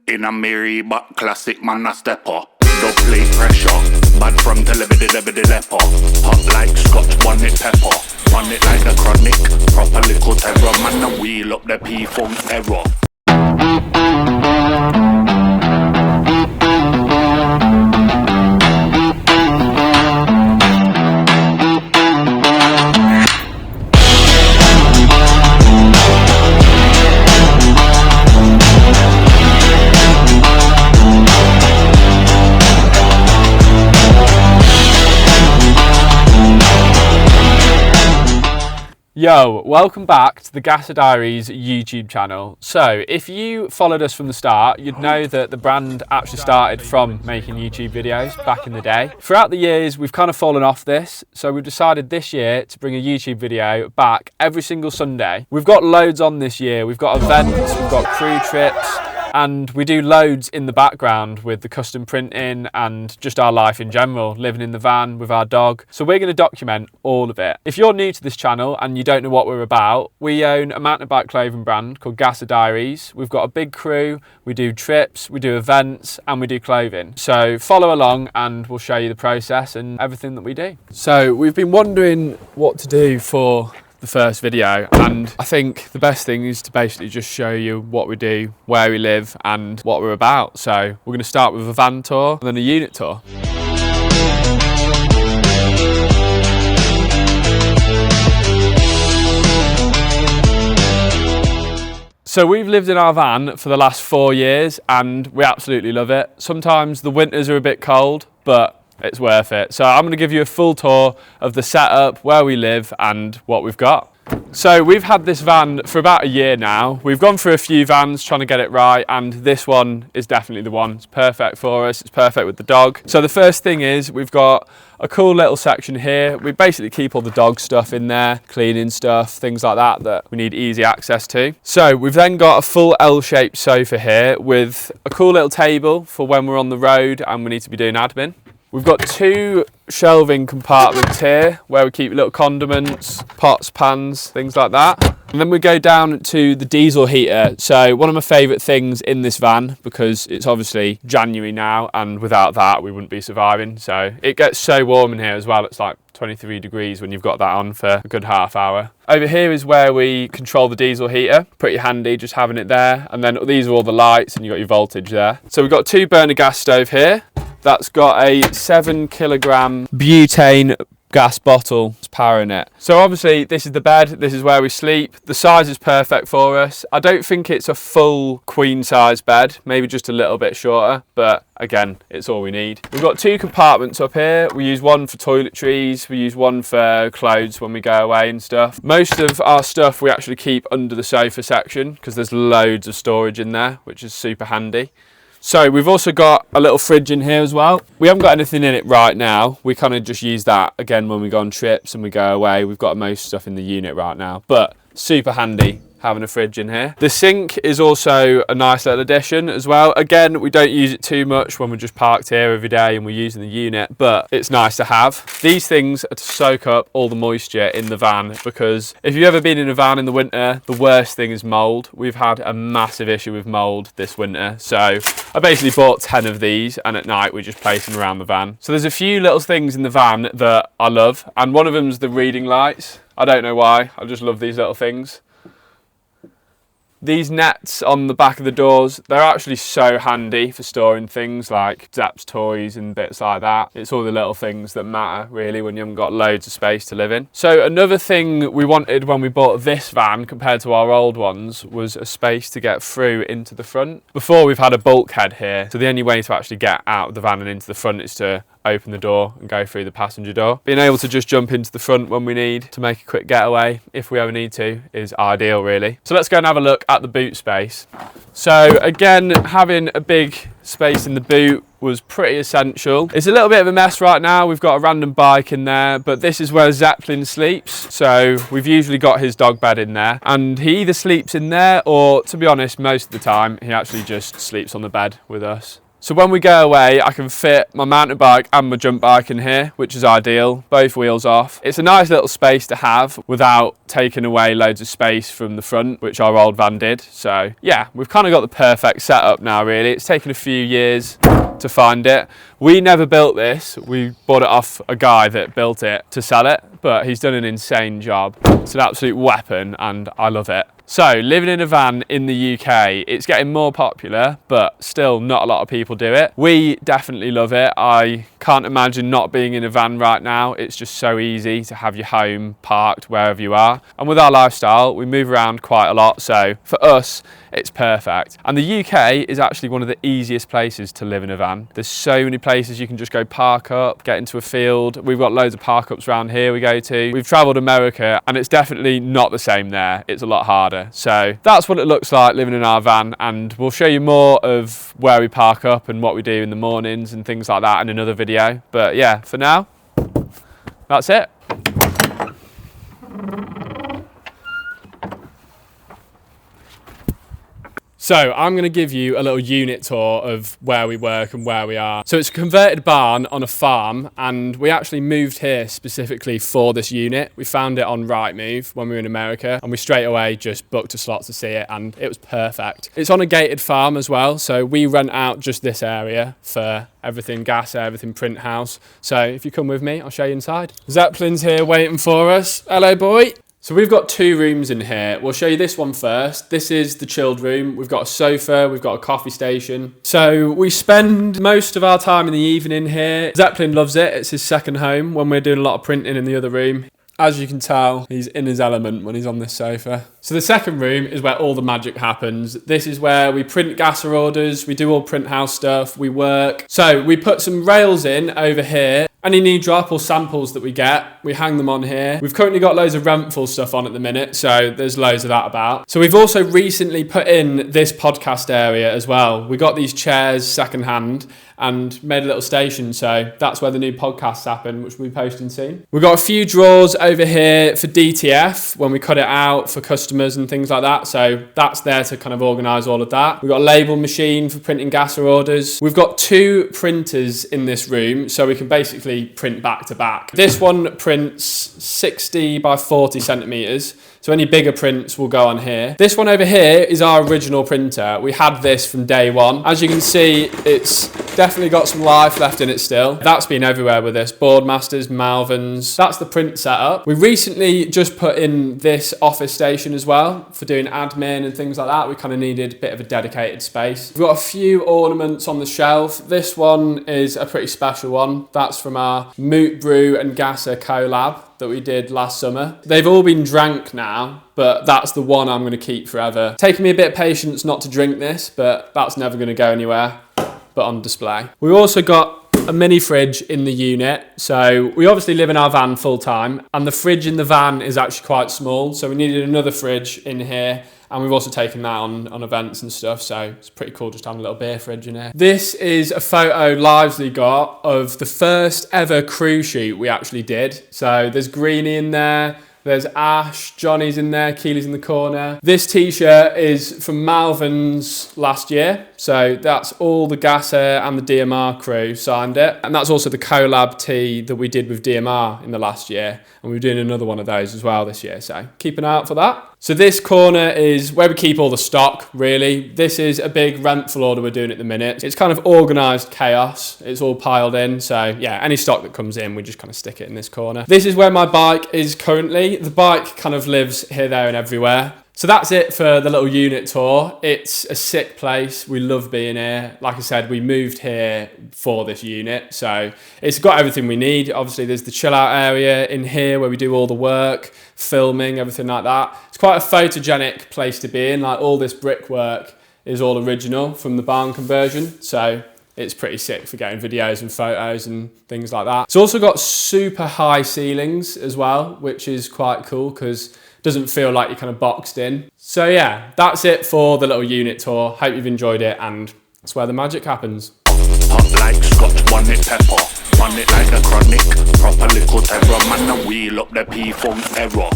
In a Mary but classic man a stepper. Don't play pressure. Bad from the leper. Hot like scotch bonnet pepper. Run it like a chronic. Proper little terror. Man a wheel up the P-Funk error. Yo, welcome back to the Gasser Diaries YouTube channel. So if you followed us from the start, you'd know that the brand actually started from making YouTube videos back in the day. Throughout the years, we've kind of fallen off this, so we've decided this year to bring a YouTube video back every single Sunday. We've got loads on this year. We've got events, we've got crew trips, and we do loads in the background with the custom printing and just our life in general, living in the van with our dog. So we're going to document all of it. If you're new to this channel and you don't know what we're about, we own a mountain bike clothing brand called Gasser Diaries. We've got a big crew, we do trips, we do events, and we do clothing. So follow along and we'll show you the process and everything that we do. So we've been wondering what to do for the first video, and I think the best thing is to basically just show you what we do, where we live, and what we're about. So we're going to start with a van tour and then a unit tour. So we've lived in our van for the last 4 years and we absolutely love it. Sometimes the winters are a bit cold, but it's worth it. So I'm going to give you a full tour of the setup, where we live and what we've got. So we've had this van for about a year now. We've gone through a few vans trying to get it right, and this one is definitely the one. It's perfect for us. It's perfect with the dog. So the first thing is we've got a cool little section here. We basically keep all the dog stuff in there, cleaning stuff, things like that that we need easy access to. So we've then got a full L-shaped sofa here with a cool little table for when we're on the road and we need to be doing admin. We've got 2 shelving compartments here where we keep little condiments, pots, pans, things like that. And then we go down to the diesel heater. So one of my favourite things in this van, because it's obviously January now and without that we wouldn't be surviving. So it gets so warm in here as well. It's like 23 degrees when you've got that on for a good half hour. Over here is where we control the diesel heater. Pretty handy just having it there. And then these are all the lights and you've got your voltage there. So we've got 2 burner gas stove here. That's got a 7 kilogram butane gas bottle powering it. So obviously this is the bed, this is where we sleep. The size is perfect for us. I don't think it's a full queen size bed, maybe just a little bit shorter, but again, it's all we need. We've got 2 compartments up here. We use one for toiletries, we use one for clothes when we go away and stuff. Most of our stuff we actually keep under the sofa section because there's loads of storage in there, which is super handy. So we've also got a little fridge in here as well. We haven't got anything in it right now. We kind of just use that again when we go on trips and we go away. We've got most stuff in the unit right now, but super handy having a fridge in here. The sink is also a nice little addition as well. Again, we don't use it too much when we're just parked here every day and we're using the unit, but it's nice to have. These things are to soak up all the moisture in the van, because if you've ever been in a van in the winter, the worst thing is mold. We've had a massive issue with mold this winter. So I basically bought 10 of these and at night we just place them around the van. So there's a few little things in the van that I love, and one of them's the reading lights. I don't know why, I just love these little things. These nets on the back of the doors, they're actually so handy for storing things like Zapp's toys and bits like that. It's all the little things that matter really when you haven't got loads of space to live in. So another thing we wanted when we bought this van compared to our old ones was a space to get through into the front. Before we've had a bulkhead here, so the only way to actually get out of the van and into the front is to open the door and go through the passenger door. Being able to just jump into the front when we need to make a quick getaway, if we ever need to, is ideal really. So let's go and have a look at the boot space. So again, having a big space in the boot was pretty essential. It's a little bit of a mess right now. We've got a random bike in there, but this is where Zeppelin sleeps. So we've usually got his dog bed in there, and he either sleeps in there or, to be honest, most of the time he actually just sleeps on the bed with us. So when we go away, I can fit my mountain bike and my jump bike in here, which is ideal, both wheels off. It's a nice little space to have without taking away loads of space from the front, which our old van did. So yeah, we've kind of got the perfect setup now, really. It's taken a few years to find it. We never built this. We bought it off a guy that built it to sell it, but he's done an insane job. It's an absolute weapon and I love it. So living in a van in the UK, it's getting more popular, but still not a lot of people do it. We definitely love it. I can't imagine not being in a van right now. It's just so easy to have your home parked wherever you are. And with our lifestyle, we move around quite a lot. So for us, it's perfect. And the UK is actually one of the easiest places to live in a van. There's so many places you can just go park up, get into a field. We've got loads of park ups around here we go to. We've travelled America and it's definitely not the same there. It's a lot harder. So that's what it looks like living in our van, and we'll show you more of where we park up and what we do in the mornings and things like that in another video. But yeah, for now, that's it. So I'm going to give you a little unit tour of where we work and where we are. So it's a converted barn on a farm, and we actually moved here specifically for this unit. We found it on Rightmove when we were in America, and we straight away just booked a slot to see it, and it was perfect. It's on a gated farm as well, so we rent out just this area for everything gas, everything print house. So if you come with me, I'll show you inside. Zeppelin's here waiting for us. Hello, boy. So we've got 2 rooms in here. We'll show you this one first. This is the chilled room. We've got a sofa, we've got a coffee station. So we spend most of our time in the evening here. Zeppelin loves it. It's his second home when we're doing a lot of printing in the other room. As you can tell, he's in his element when he's on this sofa. So the second room is where all the magic happens. This is where we print gasser orders, we do all print house stuff, we work. So we put some rails in over here. Any knee drop or samples that we get, we hang them on here. We've currently got loads of Renful stuff on at the minute, so there's loads of that about. So we've also recently put in this podcast area as well. We got these chairs secondhand and made a little station, so that's where the new podcasts happen, which we'll be posting soon. We've got a few drawers over here for DTF when we cut it out for customers and things like that, so that's there to kind of organise all of that. We've got a label machine for printing gasser orders. We've got 2 printers in this room, so we can basically print back to back. This one prints 60 by 40 centimetres, so any bigger prints will go on here. This one over here is our original printer. We had this from day one. As you can see, it's definitely got some life left in it still. That's been everywhere with this. Boardmasters, Malverns. That's the print setup. We recently just put in this office station as well for doing admin and things like that. We kind of needed a bit of a dedicated space. We've got a few ornaments on the shelf. This one is a pretty special one. That's from our Moot Brew and Gasser collab that we did last summer. They've all been drank now, but that's the one I'm going to keep forever. Taking me a bit of patience not to drink this, but that's never going to go anywhere but on display. We also got a mini fridge in the unit. So we obviously live in our van full time, and the fridge in the van is actually quite small. So we needed another fridge in here. And we've also taken that on events and stuff, so it's pretty cool just having a little beer fridge in here. This is a photo Livesley got of the first ever crew shoot we actually did. So there's Greenie in there, there's Ash, Johnny's in there, Keely's in the corner. This t-shirt is from Malverns last year. So that's all the Gasser and the DMR crew signed it. And that's also the collab tee that we did with DMR in the last year. And we're doing another one of those as well this year. So keep an eye out for that. So this corner is where we keep all the stock, really. This is a big Renful order we're doing at the minute. It's kind of organised chaos. It's all piled in. So yeah, any stock that comes in, we just kind of stick it in this corner. This is where my bike is currently. The bike kind of lives here, there and everywhere. So that's it for the little unit tour. It's a sick place. We love being here. Like I said, we moved here for this unit. So it's got everything we need. Obviously, there's the chill out area in here where we do all the work, filming, everything like that. It's quite a photogenic place to be in. Like all this brickwork is all original from the barn conversion. So it's pretty sick for getting videos and photos and things like that. It's also got super high ceilings as well, which is quite cool because doesn't feel like you're kind of boxed in. So yeah, that's it for the little unit tour. Hope you've enjoyed it, and that's where the magic happens. Hot like Scotch bonnet pepper, run it like a chronic, proper little terror, man, I wheel up the P-funk error.